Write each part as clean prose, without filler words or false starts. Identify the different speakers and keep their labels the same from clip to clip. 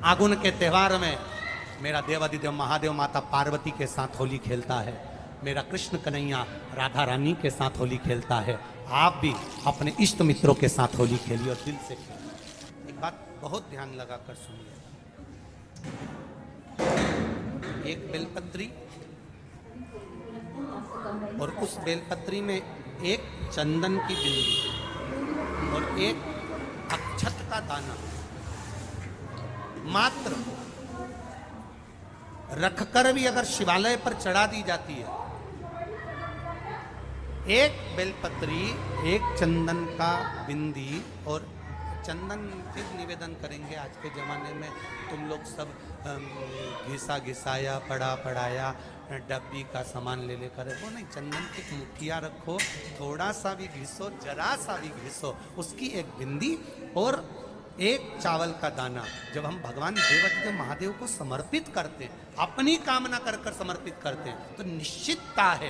Speaker 1: फागुन के त्यौहार में मेरा देवादिदेव महादेव माता पार्वती के साथ होली खेलता है, मेरा कृष्ण कन्हैया राधा रानी के साथ होली खेलता है। आप भी अपने इष्ट मित्रों के साथ होली खेलिए और दिल से खेलिए। एक बात बहुत ध्यान लगाकर सुनिए, एक बेलपत्री और उस बेलपत्री में एक चंदन की बिंदी और एक अक्षत का दाना मात्र रखकर भी अगर शिवालय पर चढ़ा दी जाती है, एक बेलपत्री, एक चंदन का बिंदी और चंदन फिर निवेदन करेंगे। आज के ज़माने में तुम लोग सब घिसा घिसाया पड़ा पड़ाया डब्बी का सामान ले लेकर, वो नहीं, चंदन की मुठिया रखो, थोड़ा सा भी घिसो, जरा सा भी घिसो, उसकी एक बिंदी और एक चावल का दाना। जब हम भगवान देवादिदेव महादेव को समर्पित करते हैं, अपनी कामना कर कर समर्पित करते हैं, तो निश्चितता है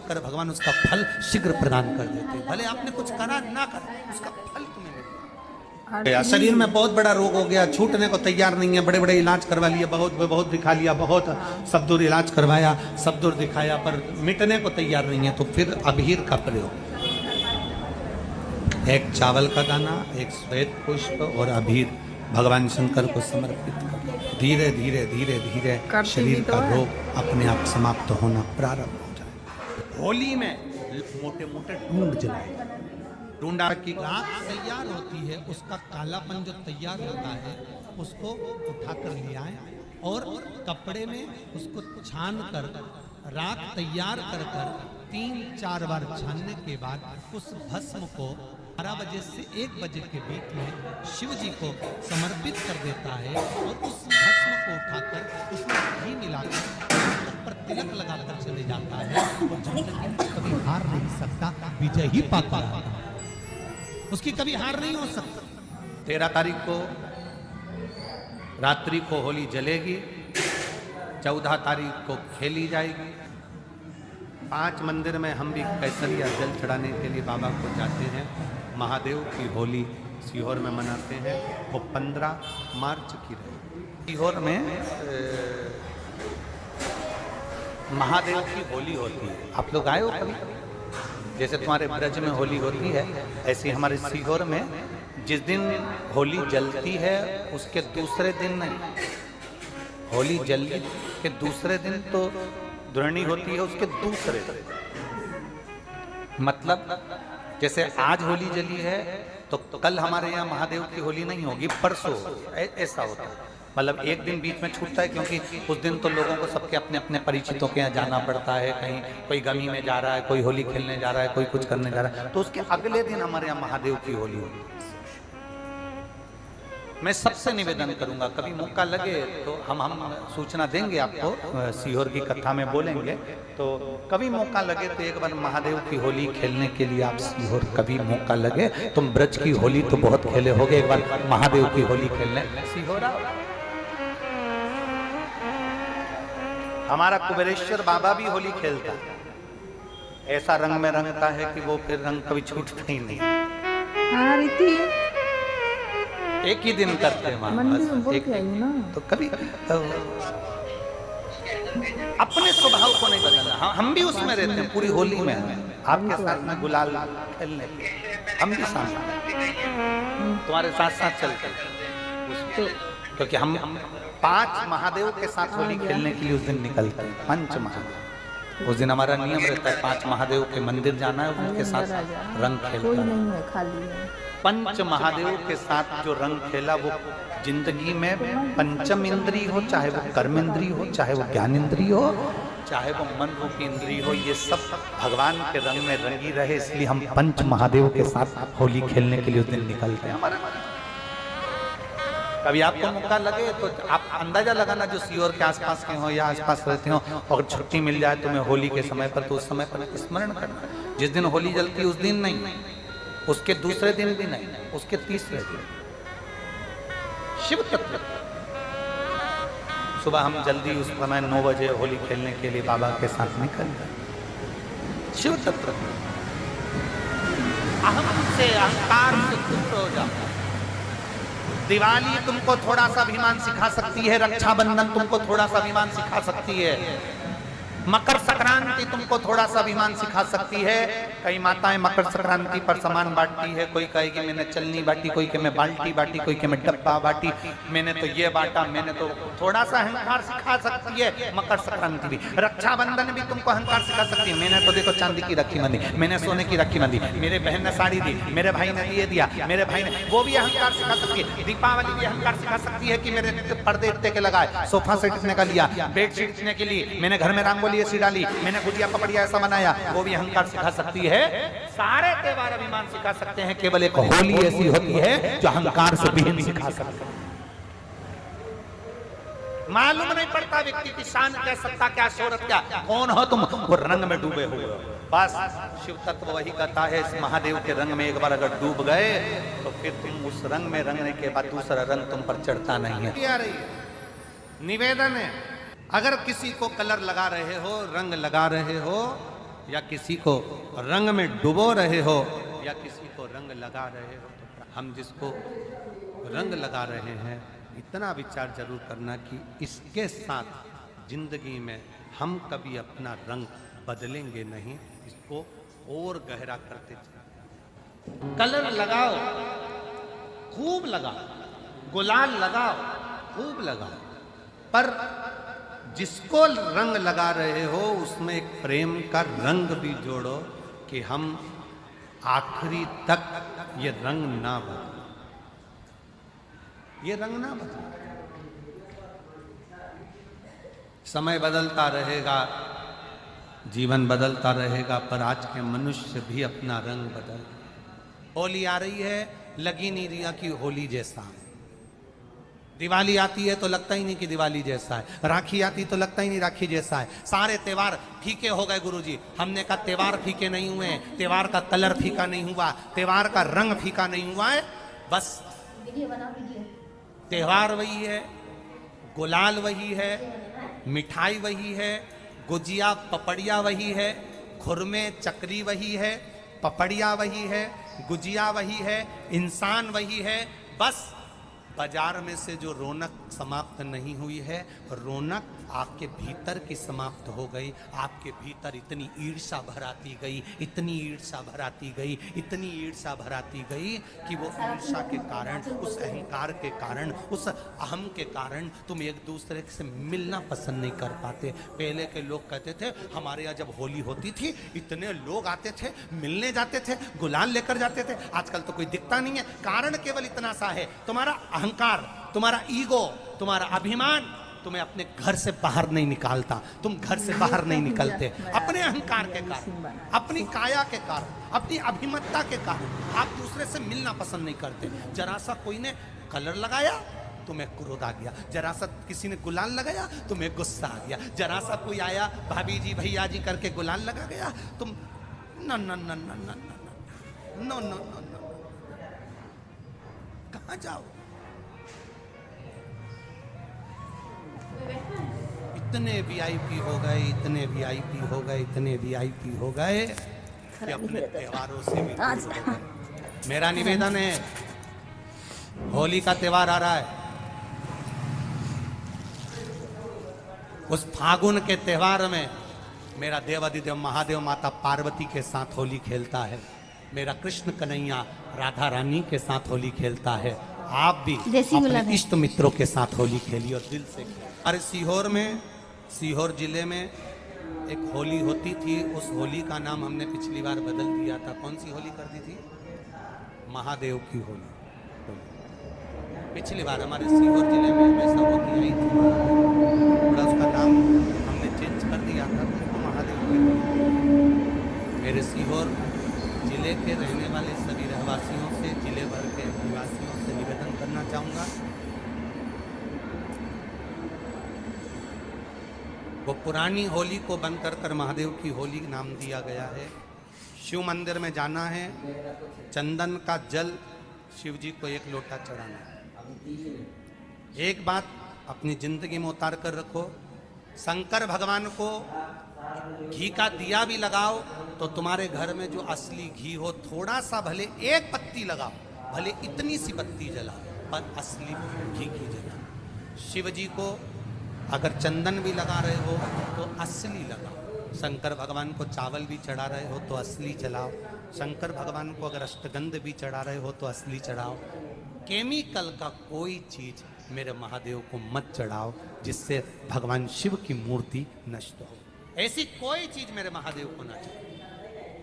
Speaker 1: कर भगवान उसका फल शीघ्र प्रदान कर देते हैं। भले आपने कुछ करा ना करा, उसका फल तुम्हें मिलेगा। शरीर में बहुत बड़ा रोग हो गया, छूटने को तैयार नहीं है, बड़े बड़े इलाज करवा लिए, बहुत दिखा लिया, बहुत सब दूर इलाज करवाया, सब दूर दिखाया, पर मिटने को तैयार नहीं है, तो फिर अबीर का प्रयोग, एक चावल का दाना, एक श्वेत पुष्प और अबीर भगवान शंकर को समर्पित कर, धीरे धीरे धीरे धीरे शरीर का रोग अपने आप समाप्त होना प्रारंभ हो जाए। होली में मोटे मोटे ढूंढ जलाए, ढूंढा की राख तैयार होती है, उसका कालापन जो तैयार होता है उसको उठाकर ले आए और कपड़े में उसको छान कर राख तैयार कर 3-4 बार छानने के बाद उस भस्म को 12 बजे से 1 बजे के बीच में शिव जी को समर्पित कर देता है और उस भस्म को उठाकर उसमें घी मिलाकर पर तिलक लगाकर चले जाता है और जिंदगी कभी हार नहीं सकता, विजय ही पाता है, उसकी कभी हार नहीं हो सकता। 13 तारीख को रात्रि को होली जलेगी, 14 तारीख को खेली जाएगी। 5 मंदिर में हम भी कैसरिया जल चढ़ाने के लिए बाबा को जाते हैं। महादेव की होली सीहोर में मनाते हैं, वो 15 मार्च की रहेगी। सीहोर में महादेव की होली होती है, आप लोग आए हो कभी? जैसे तुम्हारे ब्रज में होली होती है, ऐसे हमारे सीहोर में जिस दिन होली जलती है उसके दूसरे दिन नहीं, होली जलने के दूसरे दिन तो दुरणी होती है, उसके दूसरे दिन, मतलब जैसे आज होली जली है तो कल हमारे यहाँ महादेव की होली नहीं होगी, परसों ऐसा होता है। मतलब एक दिन बीच में छूटता है, क्योंकि उस दिन तो लोगों को सबके अपने अपने परिचितों के यहाँ जाना पड़ता है, कहीं कोई गमी में जा रहा है, कोई होली खेलने जा रहा है, कोई कुछ करने जा रहा है, तो उसके अगले दिन हमारे यहाँ महादेव की होली होगी। मैं सबसे निवेदन करूंगा, कभी मौका लगे तो हम सूचना देंगे आपको, सीहोर की कथा में बोलेंगे, तो कभी मौका लगे तो एक बार महादेव की होली खेलने के लिए आप सीहोर कभी मौका लगे, तुम ब्रज की होली तो बहुत खेले होगे, एक बार महादेव की होली खेलने सीहोर आओ। हमारा कुबेरेश्वर बाबा भी होली खेलता है, ऐसा रंग में रंगता है कि वो फिर रंग कभी छूटता ही नहीं। एक ही दिन करते हैं तो कभी अपने स्वभाव को नहीं बदलना। हम भी उसमें रहते हैं, पूरी होली में आपके साथ में गुलाल खेलने पे हम भी साथ तुम्हारे साथ साथ चलते हैं, क्योंकि हम 5 महादेव के साथ होली खेलने के लिए उस दिन निकलते हैं। 5 महादेव, उस दिन हमारा नियम रहता है 5 महादेव के मंदिर जाना है, उनके साथ रंग खेलना। 5 महादेव के साथ जो रंग खेला वो जिंदगी में पंचम इंद्री हो, चाहे वो कर्म इंद्री हो, चाहे वो ज्ञान इंद्री हो, चाहे वो मन रूपी इंद्री हो, ये सब भगवान के रंग में रंगी रहे, इसलिए हम 5 महादेव के साथ होली खेलने के लिए उस दिन निकलते हैं। कभी आपको मौका लगे तो आप अंदाजा लगाना, जो सीहोर के आसपास के हो या आसपास रहते हो, और छुट्टी मिल जाए तुम्हें होली के समय पर, तो उस समय पर स्मरण करना, जिस दिन होली जलती उस दिन नहीं, उसके दूसरे दिन भी नहीं, उसके तीसरे दिन शिव तत्व। सुबह हम जल्दी उस समय 9 बजे होली खेलने के लिए बाबा के साथ निकल गए। शिव तत्व अहम से अहंकार से दूर हो जाओ, दिवाली तुमको थोड़ा सा अभिमान सिखा सकती है, रक्षाबंधन तुमको थोड़ा सा अभिमान सिखा सकती है, मकर संक्रांति तुमको थोड़ा सा अभिमान सिखा सकती है। कई माताएं मकर संक्रांति पर सामान बांटती है, कोई कहेगी मैंने चलनी बांटी, कोई के मैं बाल्टी बांटी, कोई के मैं डब्बा बांटी, मैंने तो ये बांटा, मैंने तो थोड़ा सा अहंकार सिखा सकती है मकर संक्रांति भी। रक्षाबंधन भी तुमको अहंकार सिखा सकती है, मैंने तो देखो चांदी की राखी बांधी, मैंने सोने की राखी बांधी, मेरे बहन ने साड़ी दी, मेरे भाई ने ये दिया, मेरे भाई ने, वो भी अहंकार सिखा सकती है। दीपावली भी अहंकार सिखा सकती है कि मेरे पर्दे इतने के लगाए, सोफा सेट इतने का लिया, बेडशीट इतने के लिए, मैंने घर में रंगोली ऐसी डाली, मैंने गुजिया पपड़िया ऐसा बनाया, वो भी अहंकार सिखा सकती है। सारे त्योहार अभिमान सिखा सकते हैं, केवल एक होली ऐसी होती है जो अहंकार से विहीन सिखा सकते हैं। मालूम नहीं पड़ता व्यक्ति की शान क्या, सत्ता क्या, शोहरत क्या, कौन हो तुम, वो रंग में डूबे हुए हो। बस शिव तत्व वही कहता है, इस महादेव के रंग में एक बार अगर डूब गए तो फिर तुम उस रंग में रंगने के बाद दूसरा रंग तुम पर चढ़ता नहीं है। क्या रही है निवेदन है, अगर किसी को कलर लगा रहे हो, रंग लगा रहे हो, या किसी को रंग में डुबो रहे हो, या किसी को रंग लगा रहे हो, तो हम जिसको रंग लगा रहे हैं इतना विचार जरूर करना कि इसके साथ जिंदगी में हम कभी अपना रंग बदलेंगे नहीं, इसको और गहरा करते चलें। कलर लगाओ, खूब लगाओ, गुलाल लगाओ, खूब लगाओ, पर जिसको रंग लगा रहे हो उसमें एक प्रेम का रंग भी जोड़ो कि हम आखिरी तक ये रंग ना बदले, ये रंग ना बदले। समय बदलता रहेगा, जीवन बदलता रहेगा, पर आज के मनुष्य भी अपना रंग बदल। होली आ रही है, लगी नहीं रिया की होली जैसा है। दिवाली आती है तो लगता ही नहीं कि दिवाली जैसा है, राखी आती तो लगता ही नहीं राखी जैसा है। सारे त्योहार फीके हो गए गुरुजी। हमने कहा त्योहार फीके नहीं हुए, त्योहार का कलर फीका नहीं हुआ, त्योहार का रंग फीका नहीं हुआ है, बस त्योहार वही है, गुलाल वही है, मिठाई वही है, गुजिया पपड़िया वही है, खुरमे चकरी वही है, पपड़िया वही है, गुजिया वही है, इंसान वही है। बस बाजार में से जो रौनक समाप्त नहीं हुई है, रौनक आपके भीतर की समाप्त हो गई। आपके भीतर इतनी ईर्ष्या भराती गई, इतनी ईर्ष्या भराती गई, इतनी ईर्ष्या भराती गई कि वो ईर्ष्या के कारण, उस अहंकार के कारण, उस अहम के कारण तुम एक दूसरे से मिलना पसंद नहीं कर पाते। पहले के लोग कहते थे हमारे यहाँ जब होली होती थी इतने लोग आते थे, मिलने जाते थे, गुलाल लेकर जाते थे। आजकल तो कोई दिखता नहीं है। कारण केवल इतना सा है, तुम्हारा अहंकार, तुम्हारा ईगो, तुम्हारा अभिमान तुम्हें अपने घर से बाहर नहीं निकालता। तुम घर से बाहर नहीं निकलते अपने अहंकार के कारण, अपनी काया के कारण, अपनी अभिमतता के कारण। आप दूसरे से मिलना पसंद नहीं करते। जरा सा कोई ने कलर लगाया तुम्हें क्रोध आ गया, जरा सा किसी ने गुलाल लगाया तुम्हें गुस्सा आ गया, जरा सा कोई आया भाभी जी भैया जी करके गुलाल लगा गया, तुम न न न न न न न न न कहाँ जाओ। इतने वीआईपी हो गए, इतने वीआईपी हो गए, इतने वीआईपी हो गए कि अपने त्योहारों से भी दूर हो गए। मेरा निवेदन है, होली का त्योहार आ रहा है, उस फागुन के त्योहार में मेरा देवाधिदेव महादेव माता पार्वती के साथ होली खेलता है, मेरा कृष्ण कन्हैया राधा रानी के साथ होली खेलता है। आप भी अपने इष्ट मित्रों के साथ होली खेलिए और दिल से। अरे सीहोर में, सीहोर जिले में एक होली होती थी, उस होली का नाम हमने पिछली बार बदल दिया था। कौन सी होली कर दी थी? महादेव की होली। पिछली बार हमारे सीहोर जिले में हमेशा होती आई थी, थोड़ा उसका नाम हमने चेंज कर दिया था, तो महादेव की होली। मेरे सीहोर जिले के रहने वाले सभी रहवासियों से, जिले भर के निवासियों से निवेदन करना चाहूँगा, वो पुरानी होली को बंद कर महादेव की होली नाम दिया गया है। शिव मंदिर में जाना है, चंदन का जल शिव जी को एक लोटा चढ़ाना है। एक बात अपनी जिंदगी में उतार कर रखो, शंकर भगवान को घी का दिया भी लगाओ तो तुम्हारे घर में जो असली घी हो, थोड़ा सा भले एक पत्ती लगाओ, भले इतनी सी बत्ती जलाओ, पर असली घी की जगह। शिव जी को अगर चंदन भी लगा रहे हो तो असली लगाओ। शंकर भगवान को चावल भी चढ़ा रहे हो तो असली चढ़ाओ। शंकर भगवान को अगर अष्टगंध भी चढ़ा रहे हो तो असली चढ़ाओ। केमिकल का कोई चीज मेरे महादेव को मत चढ़ाओ जिससे भगवान शिव की मूर्ति नष्ट हो। ऐसी कोई चीज मेरे महादेव को न चढ़ाओ।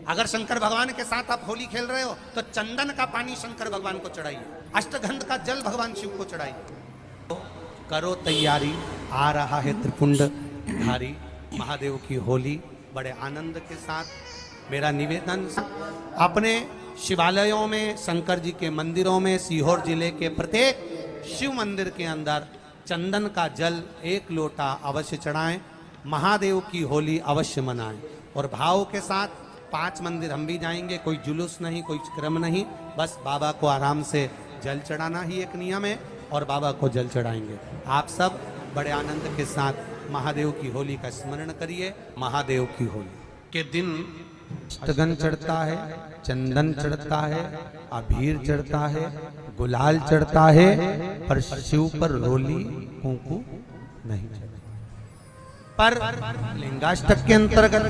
Speaker 1: अगर शंकर भगवान के साथ आप होली खेल रहे हो तो चंदन का पानी शंकर भगवान को चढ़ाइए, अष्टगंध का जल भगवान शिव को चढ़ाइए। तो करो तैयारी, आ रहा है त्रिपुंड धारी महादेव की होली। बड़े आनंद के साथ मेरा निवेदन, अपने शिवालयों में, शंकर जी के मंदिरों में, सीहोर जिले के प्रत्येक शिव मंदिर के अंदर चंदन का जल 1 लोटा अवश्य चढ़ाएं। महादेव की होली अवश्य मनाएं और भाव के साथ 5 मंदिर हम भी जाएंगे। कोई जुलूस नहीं, कोई क्रम नहीं, बस बाबा को आराम से जल चढ़ाना ही एक नियम है और बाबा को जल चढ़ाएंगे। आप सब बड़े आनंद के साथ महादेव की होली का स्मरण करिए। महादेव की होली के दिन अष्टगंध चढ़ता है, चंदन चढ़ता है, अबीर चढ़ता है, गुलाल चढ़ता है, पर शिव पर रोली कुंकू नहीं चढ़ता। पर लिंगाष्टक के अंतर्गत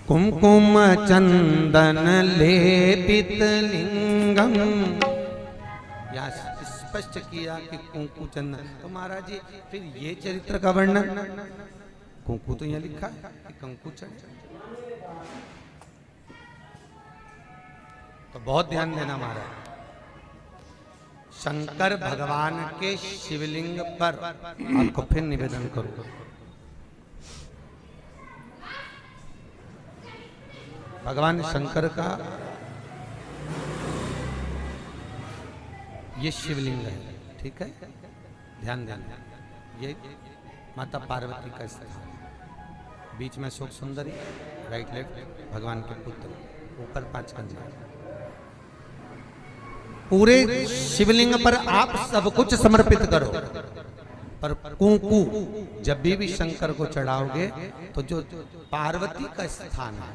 Speaker 1: कुमकुम चंदन लेपित लिंगम, या स्पष्ट किया कि कुंकू चंदन। तो महाराज जी फिर ये चरित्र का वर्णन, कुंकू तो यहाँ लिखा है कि कुंकू चढ़े, तो बहुत ध्यान देना महाराज। शंकर भगवान के शिवलिंग पर आपको फिर निवेदन करूंगा, भगवान शंकर का ये शिवलिंग है, ठीक है, ध्यान देना। ये माता पार्वती का स्थान, बीच में शोक सुंदरी, राइट लेफ्ट भगवान के पुत्र, ऊपर 5 कन्या। पूरे शिवलिंग पर आप सब कुछ समर्पित करो, पर कुंकू जब भी शंकर को चढ़ाओगे तो जो पार्वती का स्थान है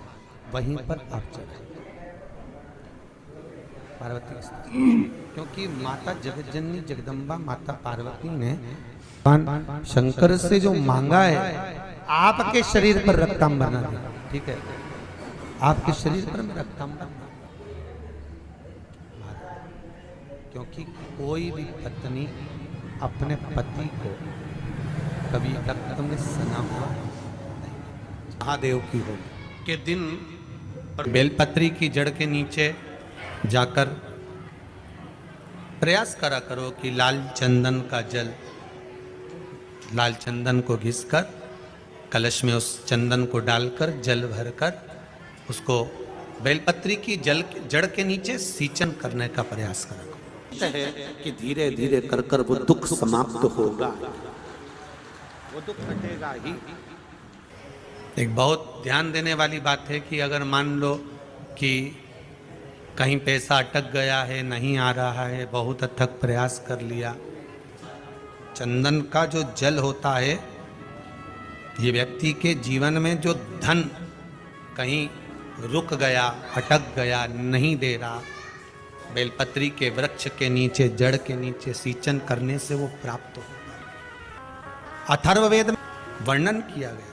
Speaker 1: वहीं पर आप चढ़ाओ, पार्वती का स्थान। क्योंकि माता जगज्जननी जगदम्बा माता पार्वती ने शंकर से जो मांगा है, आपके शरीर पर रक्तांबर ना दे, ठीक है, आपके शरीर पर रक्तांबर, क्योंकि कोई भी पत्नी अपने पति को कभी रक्त में सना हुआ नहीं। महादेव की होली के दिन बेलपत्री की जड़ के नीचे जाकर प्रयास करा करो कि लाल चंदन का जल, लाल चंदन को घिसकर कलश में उस चंदन को डालकर जल भरकर उसको बेलपत्री की जड़ के नीचे सींचन करने का प्रयास करा है कि धीरे धीरे कर कर वो दुख समाप्त होगा, वो दुख हटेगा ही। एक बहुत ध्यान देने वाली बात है कि अगर मान लो कि कहीं पैसा अटक गया है, नहीं आ रहा है, बहुत अथक प्रयास कर लिया, चंदन का जो जल होता है, ये व्यक्ति के जीवन में जो धन कहीं रुक गया, अटक गया, नहीं दे रहा, बेलपत्री के वृक्ष के नीचे, जड़ के नीचे सींचन करने से वो प्राप्त होता है। अथर्ववेद में वर्णन किया गया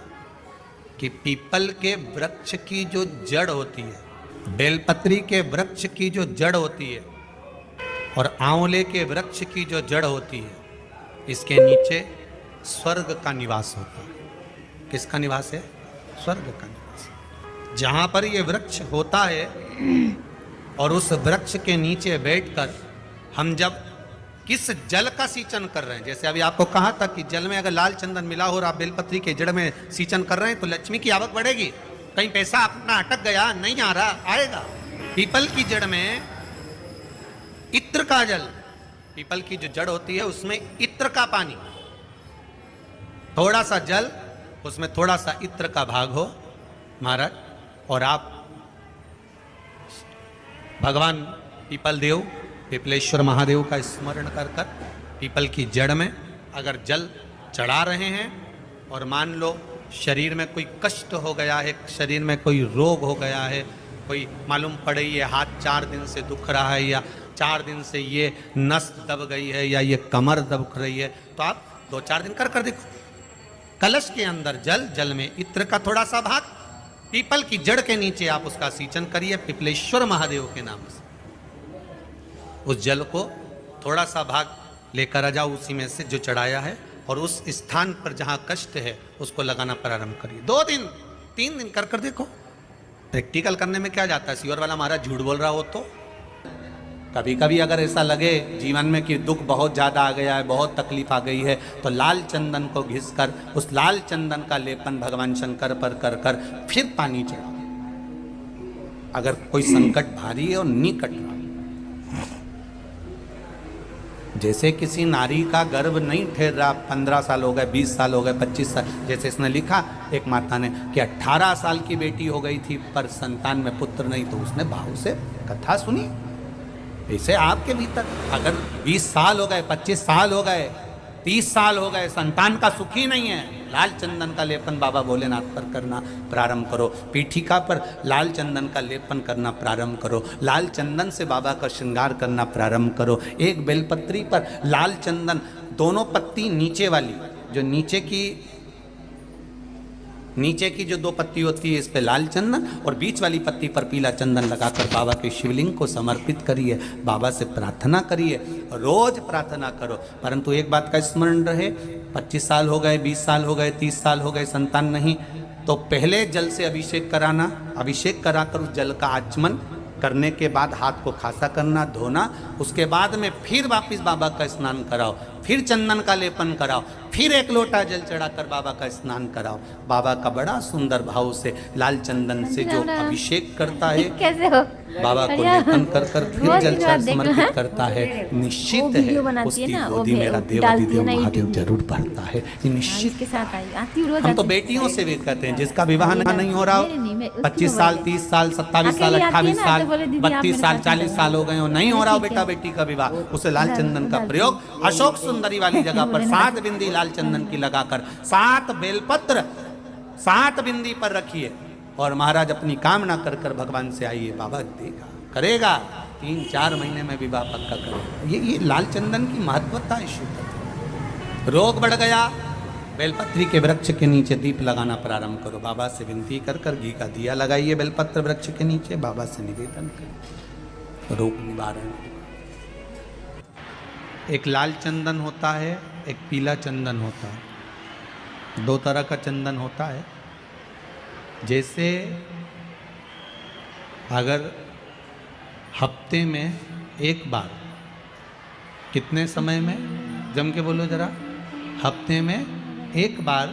Speaker 1: कि पीपल के वृक्ष की जो जड़ होती है, बेलपत्री के वृक्ष की जो जड़ होती है और आंवले के वृक्ष की जो जड़ होती है, इसके नीचे स्वर्ग का निवास होता है। किसका निवास है? स्वर्ग का निवास। जहां पर ये वृक्ष होता है और उस वृक्ष के नीचे बैठकर हम जब किस जल का सींचन कर रहे हैं, जैसे अभी आपको कहा था कि जल में अगर लाल चंदन मिला हो और आप बेलपत्री के जड़ में सींचन कर रहे हैं तो लक्ष्मी की आवक बढ़ेगी। कहीं पैसा अपना अटक गया, नहीं आ रहा, आएगा। पीपल की जड़ में इत्र का जल, पीपल की जो जड़ होती है उसमें इत्र का पानी, थोड़ा सा जल, उसमें थोड़ा सा इत्र का भाग हो महाराज, और आप भगवान पीपल देव, पिपलेश्वर महादेव का स्मरण कर कर पीपल की जड़ में अगर जल चढ़ा रहे हैं और मान लो शरीर में कोई कष्ट हो गया है, शरीर में कोई रोग हो गया है, कोई मालूम पड़े ये हाथ 4 दिन से दुख रहा है या 4 दिन से ये नस दब गई है या ये कमर दब रही है, तो आप 2-4 दिन कर देखो। कलश के अंदर जल, जल में इत्र का थोड़ा सा भाग, पीपल की जड़ के नीचे आप उसका सींचन करिए पिपलेश्वर महादेव के नाम से। उस जल को थोड़ा सा भाग लेकर आ जाओ उसी में से जो चढ़ाया है, और उस स्थान पर जहां कष्ट है उसको लगाना प्रारंभ करिए। 2 दिन 3 दिन कर देखो। प्रैक्टिकल करने में क्या जाता है, सीवर वाला महाराज झूठ बोल रहा हो तो। कभी कभी अगर ऐसा लगे जीवन में कि दुख बहुत ज़्यादा आ गया है, बहुत तकलीफ आ गई है, तो लाल चंदन को घिस कर उस लाल चंदन का लेपन भगवान शंकर पर कर कर फिर पानी चढ़ाओ। अगर कोई संकट भारी है और निकट रहा, जैसे किसी नारी का गर्भ नहीं ठहर रहा, 15 साल हो गए, 20 साल हो गए, 25 साल, जैसे इसने लिखा एक माता ने कि 18 साल की बेटी हो गई थी पर संतान में पुत्र नहीं, तो उसने भाव से कथा सुनी। ऐसे आपके भीतर अगर 20 साल हो गए, 25 साल हो गए, 30 साल हो गए, संतान का सुख ही नहीं है, लाल चंदन का लेपन बाबा भोलेनाथ पर करना प्रारंभ करो। पीठिका पर लाल चंदन का लेपन करना प्रारंभ करो। लाल चंदन से बाबा का श्रृंगार करना प्रारंभ करो। एक बेलपत्री पर लाल चंदन, दोनों पत्ती नीचे वाली, जो नीचे की जो 2 पत्ती होती है, इस पे लाल चंदन, और बीच वाली पत्ती पर पीला चंदन लगाकर बाबा के शिवलिंग को समर्पित करिए। बाबा से प्रार्थना करिए, रोज प्रार्थना करो। परंतु एक बात का स्मरण रहे, 25 साल हो गए, 20 साल हो गए, 30 साल हो गए, संतान नहीं, तो पहले जल से अभिषेक कराना, अभिषेक कराकर उस जल का आचमन करने के बाद हाथ को खासा करना, धोना, उसके बाद में फिर वापस बाबा का स्नान कराओ, फिर चंदन का लेपन कराओ, फिर 1 लोटा जल चढ़ाकर बाबा का स्नान कराओ। बाबा का बड़ा सुंदर भाव से लाल चंदन से जो अभिषेक करता है, बाबा को लेपन कर फिर जल चढ़ समर्पित करता है, निश्चित है उसकी गोदी मेरा देवाधिदेव महादेव जरूर बढ़ता है, ये निश्चित। हम तो बेटियों से भी कहते हैं जिसका विवाह नहीं हो रहा, 25 साल, 30 साल, 27 साल, 28 साल, 32 साल, 40 साल हो गए हो, नहीं हो रहा बेटा बेटी का विवाह, उसे लाल चंदन का प्रयोग अशोक सुंदरी वाली जगह पर 7 बिंदी लाल चंदन की लगाकर 7 बेलपत्र 7 बिंदी पर रखिए, और महाराज अपनी कामना कर कर भगवान से आइए, बाबा देगा, करेगा। 3-4 महीने में विवाह पक्का करेगा। ये लाल चंदन की महत्वता है, शुद्धता। रोग बढ़ गया, बेलपत्री के वृक्ष के नीचे दीप लगाना प्रारंभ करो। बाबा से विनती कर कर घी का दिया लगाइए बेलपत्र वृक्ष के नीचे, बाबा से निवेदन करिए, रोग निवारण। एक लाल चंदन होता है, एक पीला चंदन होता है, 2 तरह का चंदन होता है। जैसे अगर हफ्ते में 1 बार, कितने समय में, जम के बोलो जरा, हफ्ते में 1 बार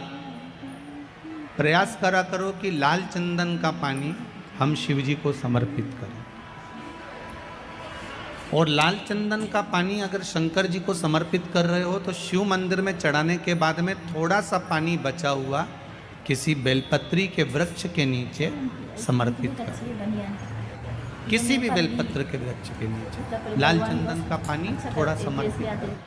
Speaker 1: प्रयास करा करो कि लाल चंदन का पानी हम शिव जी को समर्पित करें। और लाल चंदन का पानी अगर शंकर जी को समर्पित कर रहे हो तो शिव मंदिर में चढ़ाने के बाद में थोड़ा सा पानी बचा हुआ किसी बेलपत्री के वृक्ष के नीचे समर्पित करें। किसी भी बेलपत्र के वृक्ष के नीचे लाल चंदन का पानी थोड़ा समर्पित करें।